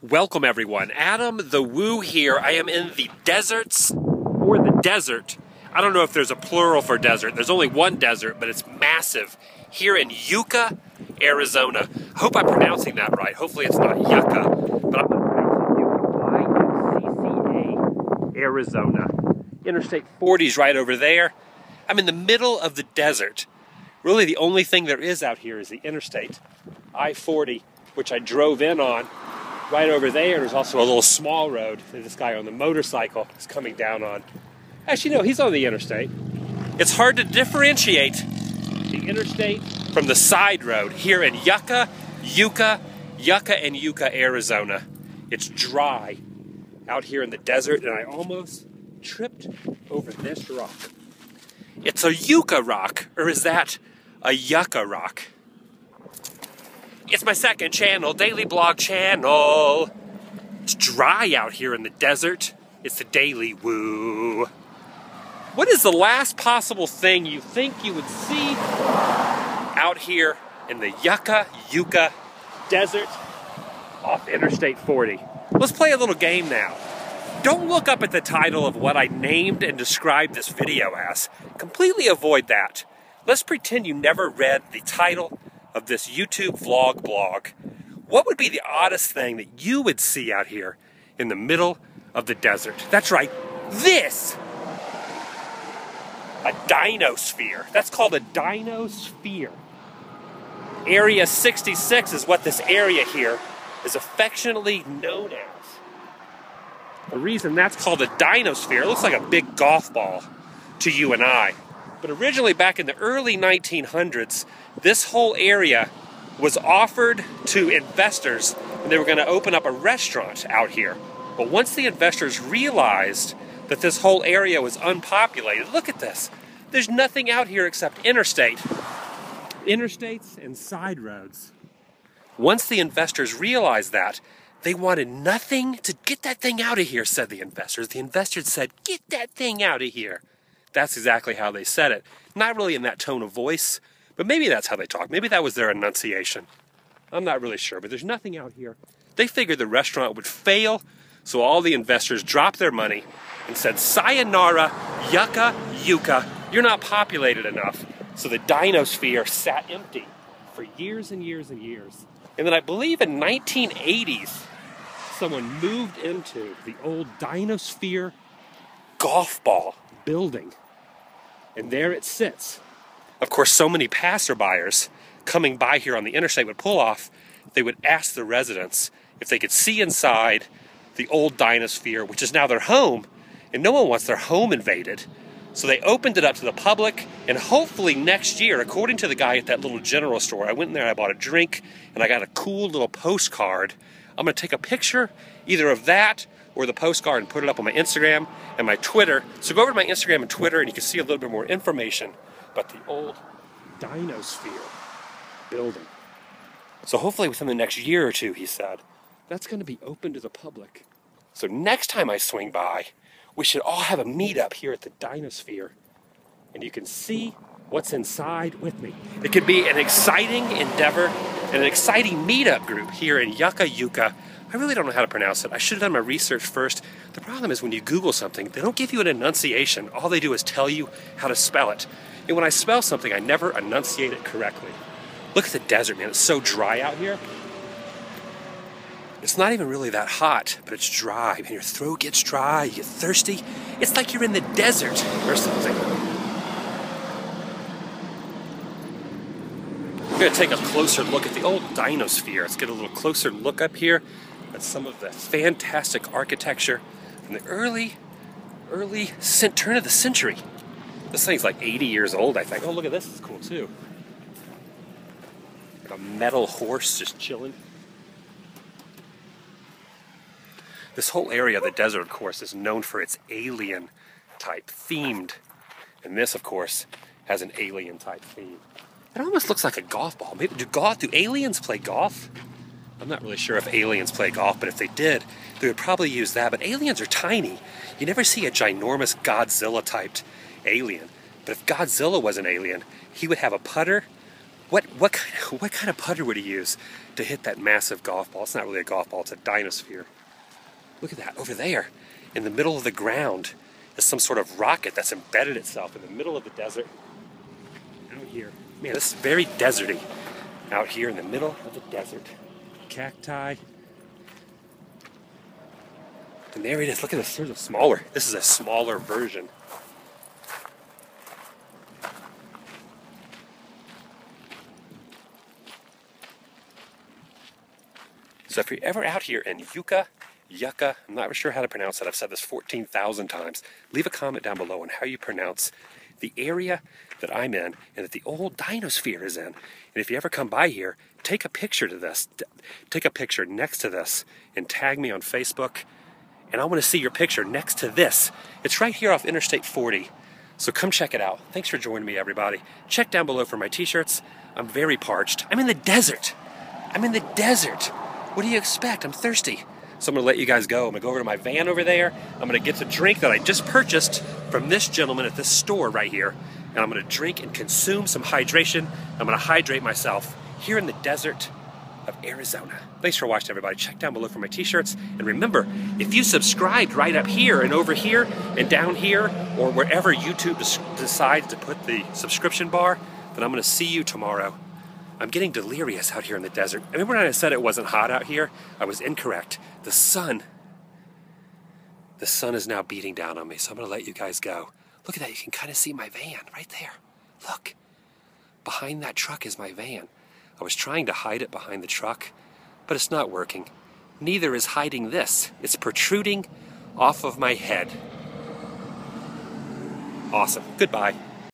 Welcome everyone, Adam the Woo here. I am in the deserts, or the desert. I don't know if there's a plural for desert. There's only one desert, but it's massive. Here in Yucca, Arizona. I hope I'm pronouncing that right. Hopefully it's not Yucca, but I'm pronouncing Yucca. Y-U-C-C-A, Arizona. Interstate 40 is right over there. I'm in the middle of the desert. Really the only thing there is out here is the interstate, I-40, which I drove in on. Right over there, there's also a little small road that this guy on the motorcycle is coming down on. Actually, no, he's on the interstate. It's hard to differentiate the interstate from the side road here in Yucca, and Yucca, Arizona. It's dry out here in the desert, and I almost tripped over this rock. It's a Yucca rock, or is that a Yucca rock? It's my second channel, daily blog channel. It's dry out here in the desert. It's the Daily Woo. What is the last possible thing you think you would see out here in the Yucca desert off Interstate 40? Let's play a little game now. Don't look up at the title of what I named and described this video as. Completely avoid that. Let's pretend you never read the title of this YouTube vlog blog. What would be the oddest thing that you would see out here in the middle of the desert? That's right, this! A Dinesphere. That's called a Dinesphere. Area 66 is what this area here is affectionately known as. The reason that's called a Dinesphere, it looks like a big golf ball to you and I. But originally, back in the early 1900s, this whole area was offered to investors, and they were going to open up a restaurant out here. But once the investors realized that this whole area was unpopulated, look at this. There's nothing out here except interstates and side roads. Once the investors realized that, they wanted nothing to get that thing out of here, said the investors. The investors said, get that thing out of here. That's exactly how they said it. Not really in that tone of voice, but maybe that's how they talk. Maybe that was their enunciation. I'm not really sure, but there's nothing out here. They figured the restaurant would fail, so all the investors dropped their money and said, sayonara, Yucca, you're not populated enough. So the Dinesphere sat empty for years and years and years. And then I believe in 1980s, someone moved into the old Dinesphere golf ball building. And there it sits. Of course, so many passerbyers coming by here on the interstate would pull off. They would ask the residents if they could see inside the old Dinesphere, which is now their home, and no one wants their home invaded. So they opened it up to the public, and hopefully next year, according to the guy at that little general store, I went in there and I bought a drink, and I got a cool little postcard. I'm going to take a picture either of that or the postcard and put it up on my Instagram and my Twitter. So go over to my Instagram and Twitter and you can see a little bit more information about the old Dinesphere building. So hopefully within the next year or two, he said, that's going to be open to the public. So next time I swing by, we should all have a meetup here at the Dinesphere. And you can see what's inside with me. It could be an exciting endeavor and an exciting meetup group here in Yucca. I really don't know how to pronounce it. I should have done my research first. The problem is when you Google something, they don't give you an enunciation. All they do is tell you how to spell it. And when I spell something, I never enunciate it correctly. Look at the desert, man. It's so dry out here. It's not even really that hot, but it's dry. And your throat gets dry, you get thirsty. It's like you're in the desert or something. We're going to take a closer look at the old Dinesphere. Let's get a little closer look up here at some of the fantastic architecture from the early turn of the century. This thing's like 80 years old, I think. Oh, look at this. It's cool, too. Got a metal horse just chilling. This whole area of the desert, of course, is known for its alien-type themed. And this, of course, has an alien-type theme. It almost looks like a golf ball. Maybe do aliens play golf? I'm not really sure if aliens play golf, but if they did, they would probably use that. But aliens are tiny. You never see a ginormous Godzilla-typed alien. But if Godzilla was an alien, he would have a putter what kind of putter would he use to hit that massive golf ball? It's not really a golf ball, it's a Dinesphere. Look at that, over there, in the middle of the ground, is some sort of rocket that's embedded itself in the middle of the desert. Out here, man, this is very deserty. Out here in the middle of the desert. Cacti. And there it is, look at this, here's a smaller, this is a smaller version. So if you're ever out here in Yucca, I'm not sure how to pronounce that, I've said this 14,000 times, leave a comment down below on how you pronounce the area that I'm in and that the old Dinesphere is in. And if you ever come by here, take a picture to this, take a picture next to this and tag me on Facebook. And I want to see your picture next to this. It's right here off Interstate 40. So come check it out. Thanks for joining me, everybody. Check down below for my t-shirts. I'm very parched. I'm in the desert. I'm in the desert. What do you expect? I'm thirsty. So I'm going to let you guys go. I'm going to go over to my van over there. I'm going to get the drink that I just purchased from this gentleman at this store right here. And I'm going to drink and consume some hydration. I'm going to hydrate myself here in the desert of Arizona. Thanks for watching, everybody. Check down below for my t-shirts. And remember, if you subscribed right up here and over here and down here or wherever YouTube decides to put the subscription bar, then I'm going to see you tomorrow. I'm getting delirious out here in the desert. Remember when I said it wasn't hot out here? I was incorrect. The sun is now beating down on me, so I'm going to let you guys go. Look at that. You can kind of see my van right there. Look. Behind that truck is my van. I was trying to hide it behind the truck, but it's not working. Neither is hiding this. It's protruding off of my head. Awesome. Goodbye.